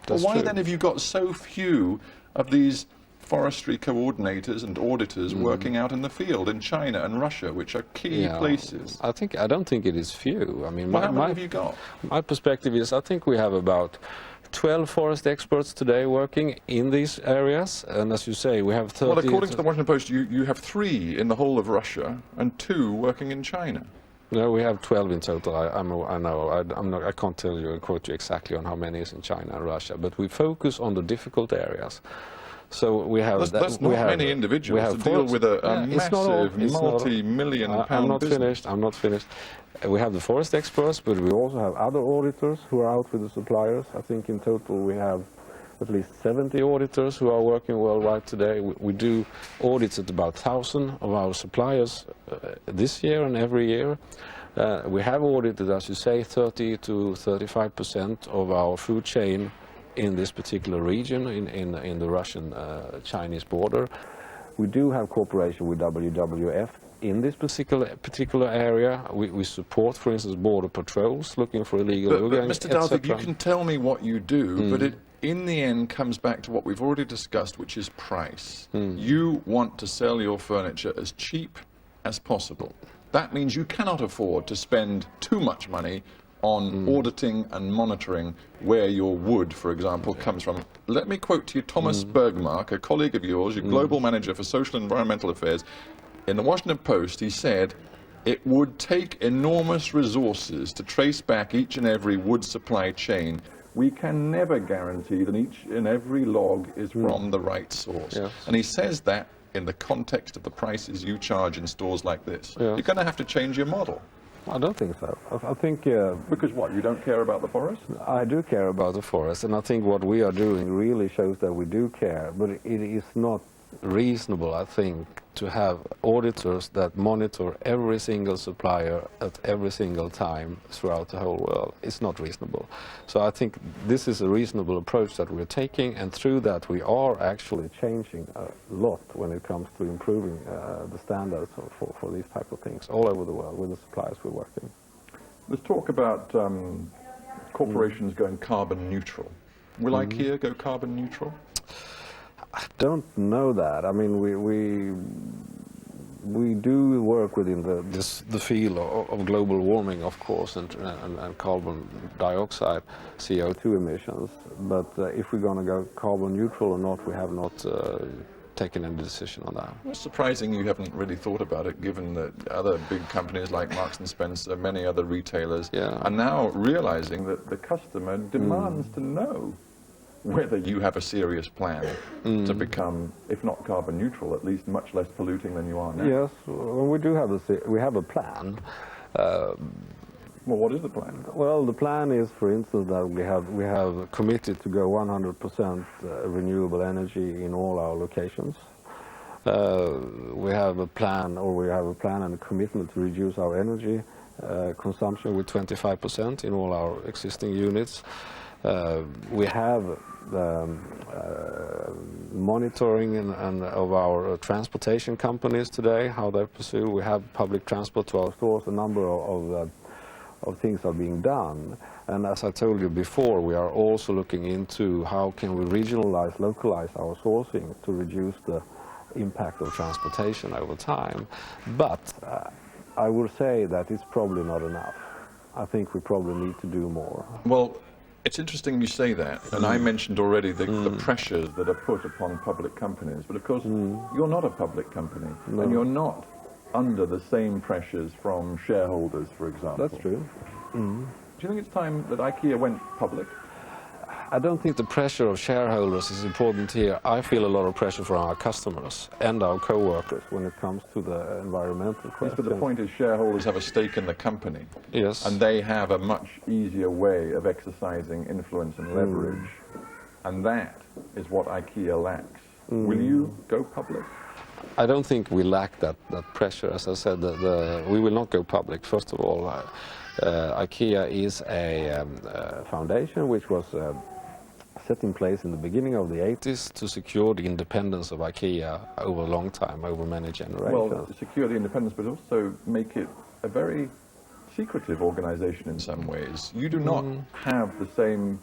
Well, why then have you got so few of these forestry coordinators and auditors working out in the field in China and Russia, which are key places? I don't think it is few. I mean, how many have you got? My perspective is, I think we have about 12 forest experts today working in these areas, and as you say, we have 30... Well, according to the Washington Post, you have 3 in the whole of Russia and 2 working in China. No, we have 12 in total. I can't tell you and quote you exactly on how many is in China and Russia, but we focus on the difficult areas. So we have... That's not many individuals to deal with a massive multi-million-pound business. I'm not finished. We have the forest experts, but we also have other auditors who are out with the suppliers. I think in total we have at least 70 auditors who are working worldwide today. We do audits at about 1,000 of our suppliers this year and every year. We have audited, as you say, 30 to 35% of our food chain in this particular region, in the Russian-Chinese border. We do have cooperation with WWF in this particular area. We support, for instance, border patrols looking for illegal... But Mr. Dalvik, you can tell me what you do, but it in the end comes back to what we've already discussed, which is price. You want to sell your furniture as cheap as possible. That means you cannot afford to spend too much money on auditing and monitoring where your wood, for example, comes from. Let me quote to you Thomas Bergmark, a colleague of yours, your global manager for social and environmental affairs. In the Washington Post, he said, it would take enormous resources to trace back each and every wood supply chain. We can never guarantee that each and every log is from the right source. Yes. And he says that in the context of the prices you charge in stores like this. Yes. You're going to have to change your model. I don't think so. I think... because what, you don't care about the forest? I do care about the forest, and I think what we are doing really shows that we do care, but it is not reasonable, I think, to have auditors that monitor every single supplier at every single time throughout the whole world. It's not reasonable. So I think this is a reasonable approach that we're taking, and through that we are actually changing a lot when it comes to improving the standards for these type of things all over the world with the suppliers we're working. Let's talk about corporations going carbon neutral. Will Ikea go carbon neutral? I don't know that. I mean, we do work within the field of global warming, of course, and carbon dioxide, CO2 emissions. But if we're going to go carbon neutral or not, we have not taken any decision on that. It's surprising you haven't really thought about it, given that other big companies like Marks & Spencer, many other retailers, are now realizing that the customer demands to know whether you have a serious plan to become, if not carbon neutral, at least much less polluting than you are now. Yes, well, we have a plan. Well, what is the plan? Well, the plan is, for instance, that we have committed to go 100% renewable energy in all our locations. We have a plan, and a commitment to reduce our energy consumption with 25% in all our existing units. We have monitoring of our transportation companies today, how they pursue. We have public transport to our stores. A number of things are being done. And as I told you before, we are also looking into how can we regionalize, localize our sourcing to reduce the impact of transportation over time. But I will say that it's probably not enough. I think we probably need to do more. Well, it's interesting you say that, and I mentioned already the pressures that are put upon public companies, but of course you're not a public company, and you're not under the same pressures from shareholders, for example. That's true. Do you think it's time that Ikea went public? I don't think the pressure of shareholders is important here. I feel a lot of pressure from our customers and our co-workers when it comes to the environmental questions. Yes, but the point is shareholders have a stake in the company. Yes. And they have a much easier way of exercising influence and leverage. And that is what Ikea lacks. Will you go public? I don't think we lack that pressure. As I said, we will not go public. First of all, Ikea is a foundation which was set in place in the beginning of the 80s to secure the independence of Ikea over a long time, over many generations. Well, secure the independence, but also make it a very secretive organization in some ways. You do not have the same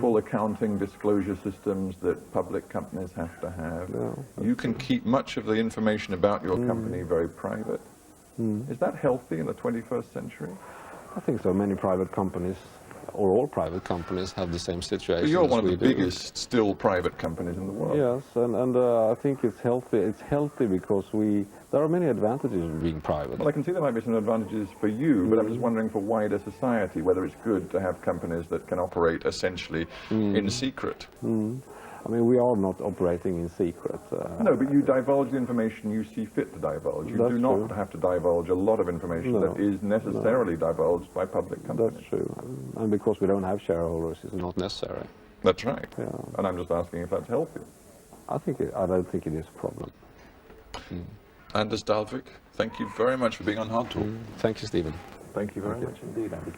full accounting disclosure systems that public companies have to have. No, you can keep much of the information about your company very private. Is that healthy in the 21st century? I think so. Many private companies or all private companies have the same situation. But you're as one of we the do. biggest still private companies in the world. Yes, and I think it's healthy. It's healthy because there are many advantages in being private. Well, I can see there might be some advantages for you, but I'm just wondering for wider society whether it's good to have companies that can operate essentially in secret. I mean, we are not operating in secret. No, but you divulge the information you see fit to divulge. You do not have to divulge a lot of information that is necessarily divulged by public companies. That's true. And because we don't have shareholders, it's not necessary. That's right. Yeah. And I'm just asking if that's healthy. I don't think it is a problem. Anders Dalvik, thank you very much for being on Hardtalk. Thank you, Stephen. Thank you very much indeed, Andy.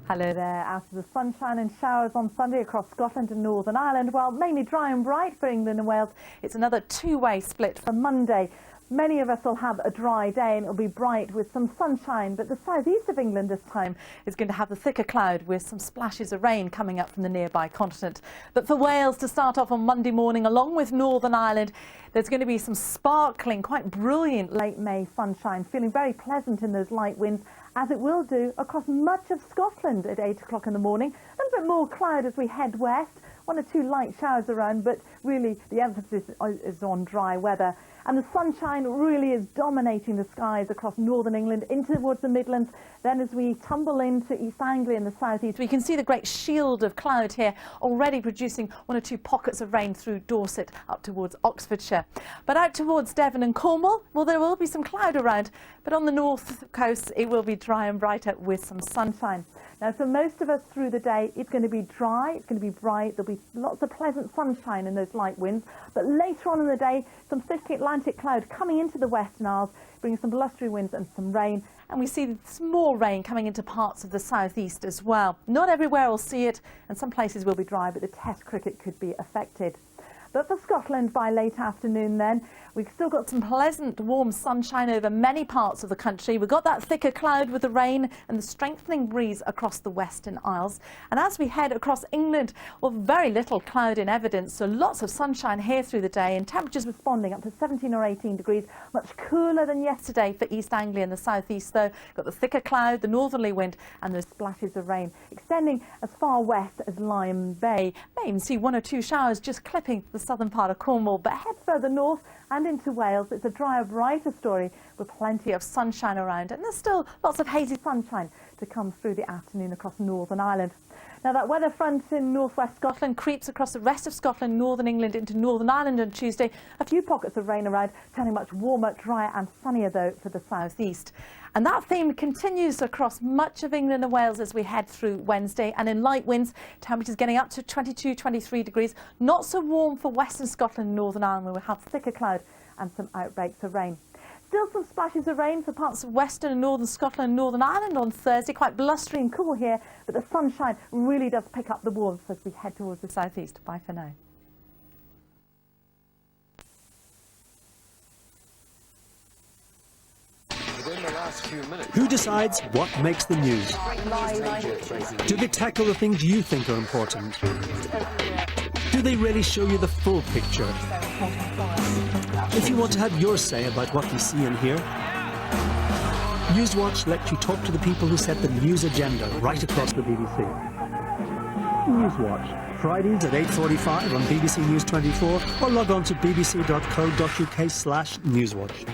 Hello there. After the sunshine and showers on Sunday across Scotland and Northern Ireland, well, mainly dry and bright for England and Wales, it's another two-way split for Monday. Many of us will have a dry day and it'll be bright with some sunshine, but the southeast of England this time is going to have the thicker cloud with some splashes of rain coming up from the nearby continent. But for Wales to start off on Monday morning, along with Northern Ireland, there's going to be some sparkling, quite brilliant late May sunshine, feeling very pleasant in those light winds, as it will do across much of Scotland at 8 o'clock in the morning. A little bit more cloud as we head west, 1 or 2 light showers around, but really the emphasis is on dry weather. And the sunshine really is dominating the skies across northern England into towards the Midlands. Then as we tumble into East Anglia in the southeast, we can see the great shield of cloud here already producing 1 or 2 pockets of rain through Dorset up towards Oxfordshire. But out towards Devon and Cornwall, well, there will be some cloud around, but on the north coast it will be dry and brighter with some sunshine. Now, for most of us through the day, it's going to be dry, it's going to be bright, there'll be lots of pleasant sunshine in those light winds. But later on in the day, some thick Atlantic cloud coming into the Western Isles, bringing some blustery winds and some rain. And we see some more rain coming into parts of the southeast as well. Not everywhere will see it, and some places will be dry, but the Test cricket could be affected. But for Scotland, by late afternoon then, we've still got some pleasant warm sunshine over many parts of the country. We've got that thicker cloud with the rain and the strengthening breeze across the Western Isles. And as we head across England, well, very little cloud in evidence, so lots of sunshine here through the day and temperatures responding up to 17 or 18 degrees, much cooler than yesterday for East Anglia and the southeast though. Got the thicker cloud, the northerly wind and those splashes of rain extending as far west as Lyme Bay. May even see 1 or 2 showers just clipping the southern part of Cornwall, but head further north and into Wales, it's a drier, brighter story with plenty of sunshine around, and there's still lots of hazy sunshine to come through the afternoon across Northern Ireland. Now, that weather front in northwest Scotland creeps across the rest of Scotland, northern England into Northern Ireland on Tuesday. A few pockets of rain around, turning much warmer, drier and sunnier though for the southeast. And that theme continues across much of England and Wales as we head through Wednesday. And in light winds, temperatures getting up to 22, 23 degrees. Not so warm for western Scotland and Northern Ireland, where we'll have thicker cloud and some outbreaks of rain. Still some splashes of rain for parts of western and northern Scotland and Northern Ireland on Thursday. Quite blustery and cool here, but the sunshine really does pick up the warmth as we head towards the southeast. Bye for now. Who decides what makes the news? Do they tackle the things you think are important? Do they really show you the full picture? If you want to have your say about what we see and hear, Newswatch lets you talk to the people who set the news agenda right across the BBC. Newswatch, Fridays at 8:45 on BBC News 24 or log on to bbc.co.uk/newswatch.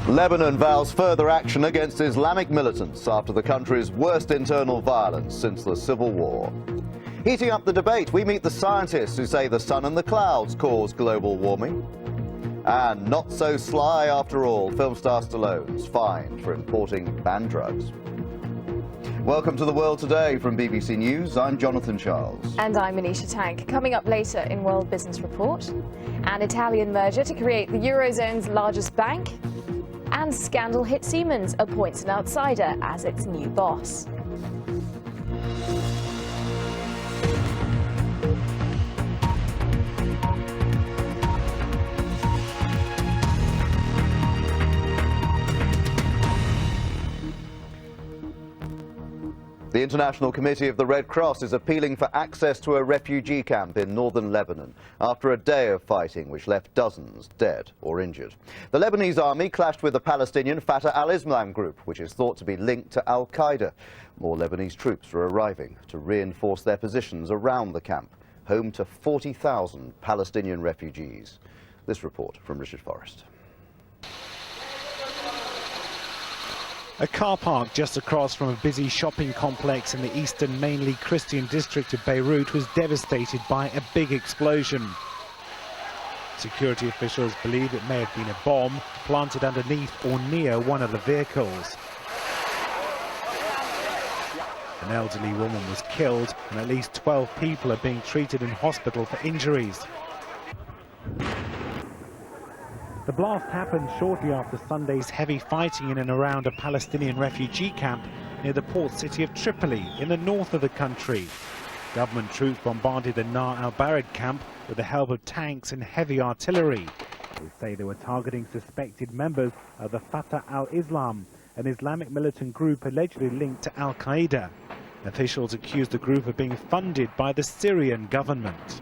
Lebanon vows further action against Islamic militants after the country's worst internal violence since the civil war. Heating up the debate, we meet the scientists who say the sun and the clouds cause global warming. And not so sly after all, film star Stallone's fined for importing banned drugs. Welcome to The World Today from BBC News. I'm Jonathan Charles. And I'm Anisha Tank. Coming up later in World Business Report, an Italian merger to create the Eurozone's largest bank, and scandal hit Siemens appoints an outsider as its new boss. The International Committee of the Red Cross is appealing for access to a refugee camp in northern Lebanon after a day of fighting which left dozens dead or injured. The Lebanese army clashed with the Palestinian Fatah al-Islam group, which is thought to be linked to al-Qaeda. More Lebanese troops are arriving to reinforce their positions around the camp, home to 40,000 Palestinian refugees. This report from Richard Forrest. A car park just across from a busy shopping complex in the eastern, mainly Christian district of Beirut was devastated by a big explosion. Security officials believe it may have been a bomb planted underneath or near one of the vehicles. An elderly woman was killed and at least 12 people are being treated in hospital for injuries. The blast happened shortly after Sunday's heavy fighting in and around a Palestinian refugee camp near the port city of Tripoli in the north of the country. Government troops bombarded the Nar al-Bared camp with the help of tanks and heavy artillery. They say they were targeting suspected members of the Fatah al-Islam, an Islamic militant group allegedly linked to al-Qaeda. Officials accused the group of being funded by the Syrian government.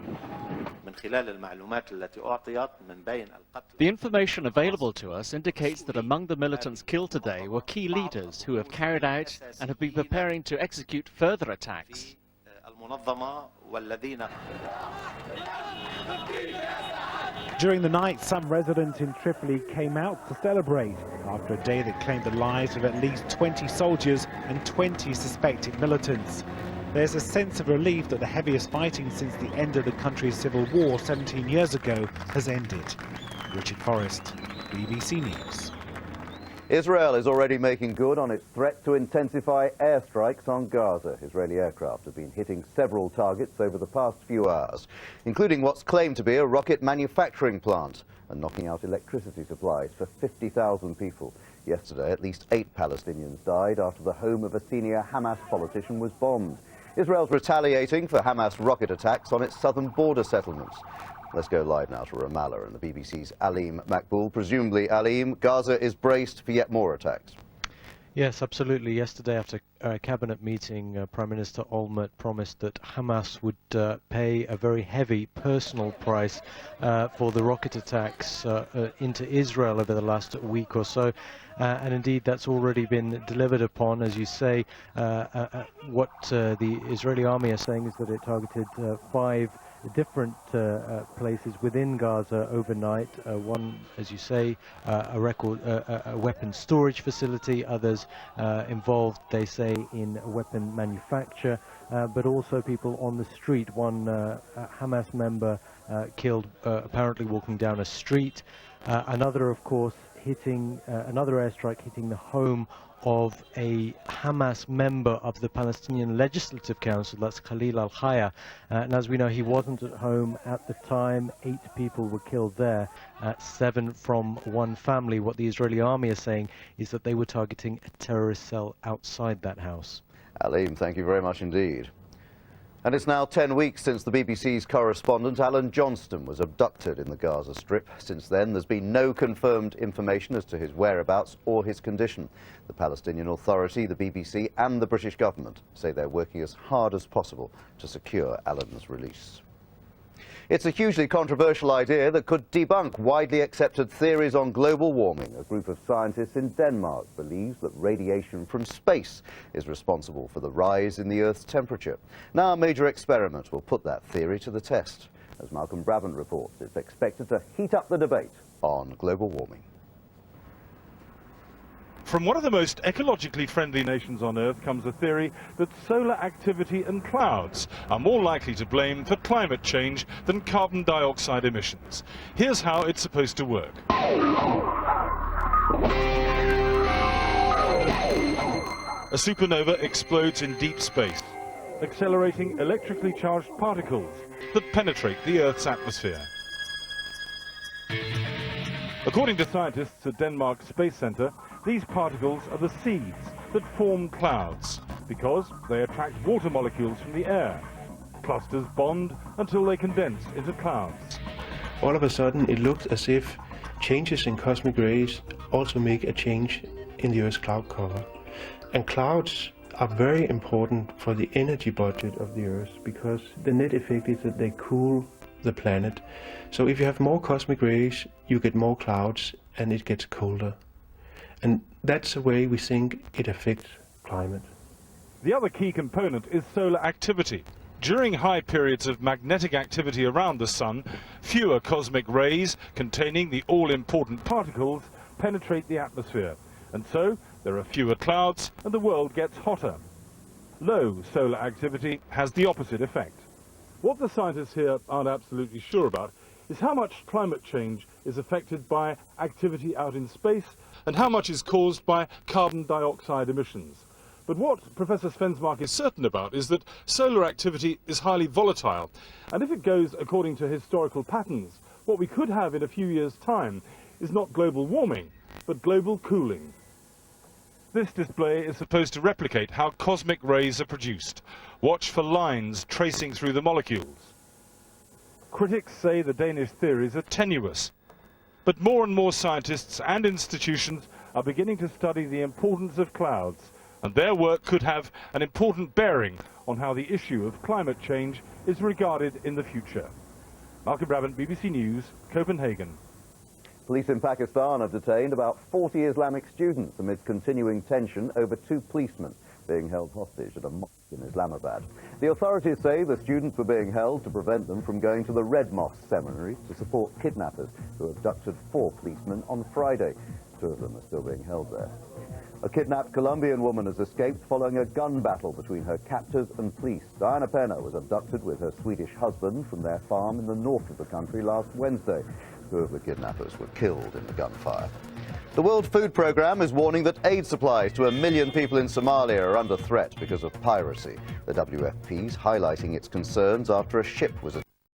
The information available to us indicates that among the militants killed today were key leaders who have carried out and have been preparing to execute further attacks. During the night, some residents in Tripoli came out to celebrate after a day that claimed the lives of at least 20 soldiers and 20 suspected militants. There's a sense of relief that the heaviest fighting since the end of the country's civil war 17 years ago has ended. Richard Forrest, BBC News. Israel is already making good on its threat to intensify airstrikes on Gaza. Israeli aircraft have been hitting several targets over the past few hours, including what's claimed to be a rocket manufacturing plant, and knocking out electricity supplies for 50,000 people. Yesterday, at least 8 Palestinians died after the home of a senior Hamas politician was bombed. Israel's retaliating for Hamas rocket attacks on its southern border settlements. Let's go live now to Ramallah and the BBC's Aleem Makboul. Presumably, Aleem, Gaza is braced for yet more attacks. Yes, absolutely. Yesterday, after a cabinet meeting, Prime Minister Olmert promised that Hamas would pay a very heavy personal price for the rocket attacks into Israel over the last week or so. And indeed, that's already been delivered upon. As you say, what the Israeli army are saying is that it targeted 5 different places within Gaza overnight. One, as you say, a weapon storage facility. Others involved, they say, in weapon manufacture, but also people on the street. One Hamas member killed apparently walking down a street. Another, of course, hitting another airstrike hitting the home of a Hamas member of the Palestinian Legislative Council, that's Khalil al-Haya. And as we know, he wasn't at home at the time. 8 people were killed there, 7 from one family. What the Israeli army is saying is that they were targeting a terrorist cell outside that house. Aleem, thank you very much indeed. And it's now 10 weeks since the BBC's correspondent Alan Johnston was abducted in the Gaza Strip. Since then, there's been no confirmed information as to his whereabouts or his condition. The Palestinian Authority, the BBC and the British government say they're working as hard as possible to secure Alan's release. It's a hugely controversial idea that could debunk widely accepted theories on global warming. A group of scientists in Denmark believes that radiation from space is responsible for the rise in the Earth's temperature. Now a major experiment will put that theory to the test. As Malcolm Brabant reports, it's expected to heat up the debate on global warming. From one of the most ecologically friendly nations on Earth comes a theory that solar activity and clouds are more likely to blame for climate change than carbon dioxide emissions. Here's how it's supposed to work. A supernova explodes in deep space, accelerating electrically charged particles that penetrate the Earth's atmosphere. According to scientists at Denmark's Space Center, these particles are the seeds that form clouds because they attract water molecules from the air. Clusters bond until they condense into clouds. All of a sudden it looks as if changes in cosmic rays also make a change in the Earth's cloud cover. And clouds are very important for the energy budget of the Earth because the net effect is that they cool the planet. So if you have more cosmic rays, you get more clouds and it gets colder. And that's the way we think it affects climate. The other key component is solar activity. During high periods of magnetic activity around the sun, fewer cosmic rays containing the all-important particles penetrate the atmosphere. And so there are fewer clouds and the world gets hotter. Low solar activity has the opposite effect. What the scientists here aren't absolutely sure about is how much climate change is affected by activity out in space and how much is caused by carbon dioxide emissions. But what Professor Svensmark is certain about is that solar activity is highly volatile, and if it goes according to historical patterns, what we could have in a few years' time is not global warming, but global cooling. This display is supposed to replicate how cosmic rays are produced. Watch for lines tracing through the molecules. Critics say the Danish theories are tenuous, but more and more scientists and institutions are beginning to study the importance of clouds, and their work could have an important bearing on how the issue of climate change is regarded in the future. Malcolm Brabant, BBC News, Copenhagen. Police in Pakistan have detained about 40 Islamic students amid continuing tension over 2 policemen being held hostage at a mosque in Islamabad. The authorities say the students were being held to prevent them from going to the Red Mosque seminary to support kidnappers who abducted 4 policemen on Friday. 2 of them are still being held there. A kidnapped Colombian woman has escaped following a gun battle between her captors and police. Diana Pena was abducted with her Swedish husband from their farm in the north of the country last Wednesday. 2 of the kidnappers were killed in the gunfire. The World Food Programme is warning that aid supplies to 1 million people in Somalia are under threat because of piracy. The WFP's highlighting its concerns after a ship was